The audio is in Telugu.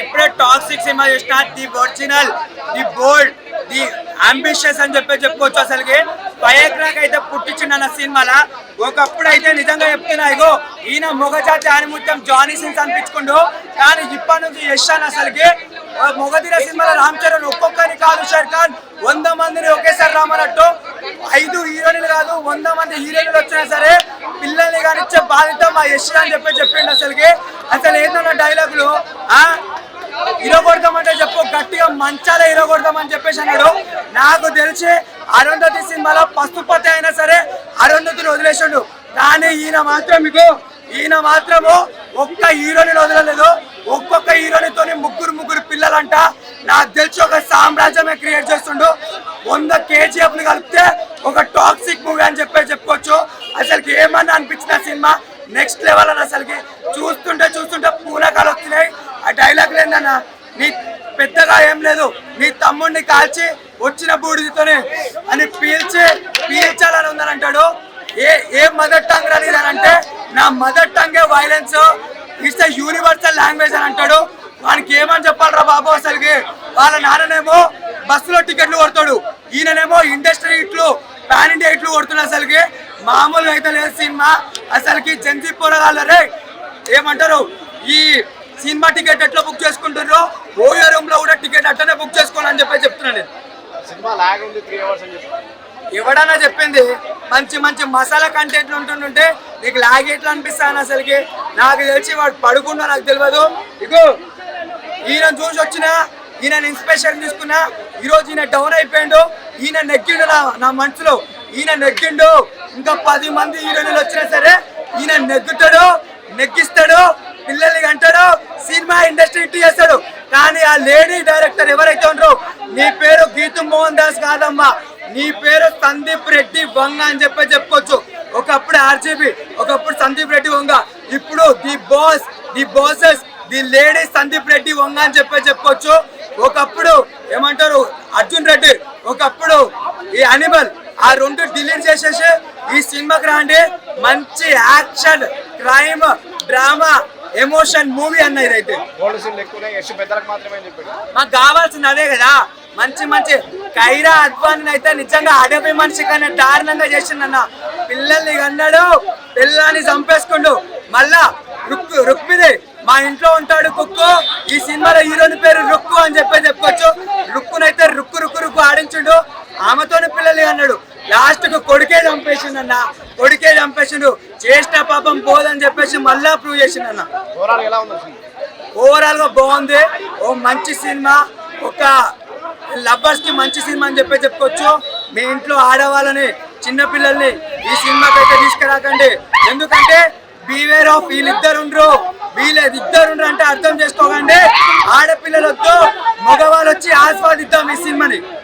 ఇప్పుడే టాక్సిక్ సినిమా చూసిన the original the bold the ambitious అని చెప్పుకోవచ్చు. అసలుకి ఫైర్క్రాక్ అయితే పుట్టించిన సినిమాలా ఒకప్పుడు అయితే నిజంగా చెప్తున్నా ఇగో ఈయన మొగజాతి ఆనిముత్యం జానీ సిన్స్ అనిపించుకుండు. కానీ ఇప్పటి నుంచి యష్ అని అసలుకి మొగధీర సినిమాలో రామ్ చరణ్ ఒక్కొక్కరిని కాదు షేర్ ఖాన్ 100 మందిని ఒకేసారి రామన్నట్టు 5 హీరోయిన్లు కాదు 100 మంది హీరోయిన్లు వచ్చినా సరే పిల్లల్ని కానిచ్చే బాధ్యత మా యష్ అని చెప్పిండు. అసలుకి అసలు ఏంటన్న డైలాగులు ఇరగొడతామంటే చెప్పు గట్టిగా మంచాల ఇరగొడతామని చెప్పేసి అన్నాడు. నాకు తెలిసి అరుంధతి సినిమాలో పసుపతి అయినా సరే అరుంధతిని వదిలేసాడు. కానీ ఈయన మాత్రము ఒక్క హీరోని వదలలేదు. ఒక్కొక్క హీరోనితో ముగ్గురు పిల్లలంట. నాకు తెలిసి ఒక సామ్రాజ్యమే క్రియేట్ చేస్తుండు. 100 KGF కలిపితే ఒక టాక్సిక్ మూవీ అని చెప్పుకోవచ్చు. అసలుకి ఏమన్నా అనిపించిన సినిమా నెక్స్ట్ లెవెల్ అని అసలుకి చూస్తుంటే పూనకాలు వస్తున్నాయి. ఆ డైలాగ్ ఏందన్నా నీ పెద్దగా ఏం లేదు నీ తమ్ముడిని కాల్చి వచ్చిన బూడిదితోనే అని పీల్చాలని ఉందని అంటాడు. ఏ మదర్ టంగ్ అనేది అని అంటే నా మదర్ టంగే violence it's a universal language అని అంటాడు. వానికి ఏమని చెప్పాలరా బాబు. అసలుకి వాళ్ళ నాన్ననేమో బస్సులో టికెట్లు కొడతాడు, ఈయననేమో ఇండస్ట్రీ హిట్లు పాన్ ఇండియా హిట్లు కొడుతున్నాడు. అసలుకి మామూలుగా అయితే లేదు సినిమా. అసలుకి జెన్సీ పోరగాళ్ళరే ఏమంటారు ఈ సినిమా టికెట్ ఎట్లా బుక్ చేసుకుంటారో ఓయో రూమ్ లో కూడా టికెట్ అట్లనే బుక్ చేసుకోవాలని చెప్తున్నాను నేను. ఎవడన్నా చెప్పింది మంచి మసాలా కంటెంట్ ఉంటుంటే నీకు లాగ్ ఎట్లా అనిపిస్తాను. అసలుకి నాకు తెలిసి వాడు పడుకున్నా నాకు తెలియదు. ఇగో ఈయన చూసి వచ్చిన ఈయన ఇన్స్పిరేషన్ తీసుకున్నా. ఈరోజు ఈయన డౌన్ అయిపోయిండు. ఈయన నెగ్గిండు నా మనసులో. ఈయన నెగ్గిండు. ఇంకా 10 మంది హీరోయిన్లు వచ్చినా సరే ఈయన నెగ్గిస్తాడు, పిల్లల్ని అంటాడు, సినిమా ఇండస్ట్రీ ఇట్టు చేస్తాడు. కానీ ఆ లేడీ డైరెక్టర్ ఎవరైతే ఉంటారో నీ పేరు గీతు మోహన్ దాస్ కాదమ్మా, నీ పేరు సందీప్ రెడ్డి వంగ అని చెప్పుకోవచ్చు. ఒకప్పుడు RGB, ఒకప్పుడు సందీప్ రెడ్డి వంగ, ఇప్పుడు the bosses the lady Sandeep Reddy Vanga అని చెప్పుకోవచ్చు. ఒకప్పుడు ఏమంటారు అర్జున్ రెడ్డి, ఒకప్పుడు ఈ అనిమల్. ఆ 2 డిలీట్ చేసేసి ఈ సినిమాకి రాండి. మంచి action, crime, drama, emotion movie అన్న. ఇదైతే మాకు కావాల్సింది అదే కదా. మంచి కైరా అద్వాని అయితే నిజంగా అడవి మనిషి కానీ దారుణంగా చేసిండన్న. పిల్లల్ని కన్నాడు, పిల్లల్ని చంపేసుకుండు. మళ్ళా రుక్మిది మా ఇంట్లో ఉంటాడు కుక్కు. ఈ సినిమాలో హీరోని పేరు రుక్కు అని చెప్పుకోవచ్చు. రుక్కునైతే రుక్కు ఆడించుండు. ఆమెతోనే పిల్లల్ని అన్నాడు. లాస్ట్ కు కొడుకే చంపేసిండు. చేసిన పాపం పోదని చెప్పేసి మళ్ళా ప్రూవ్ చేసిండన్న. ఓవరాల్ గా బాగుంది. ఓ మంచి సినిమా, ఒక లవర్స్ కి మంచి సినిమా అని చెప్పుకోవచ్చు. మీ ఇంట్లో ఆడవాళ్ళని చిన్న పిల్లల్ని ఈ సినిమాకి అయితే తీసుకురాకండి. ఎందుకంటే బీవేర్ ఆఫ్ వీళ్ళిద్దరు అంటే అర్థం చేసుకోకండి. ఆడపిల్లలతో మగవాళ్ళు వచ్చి ఆస్వాదిద్దాం ఈ సినిమాని.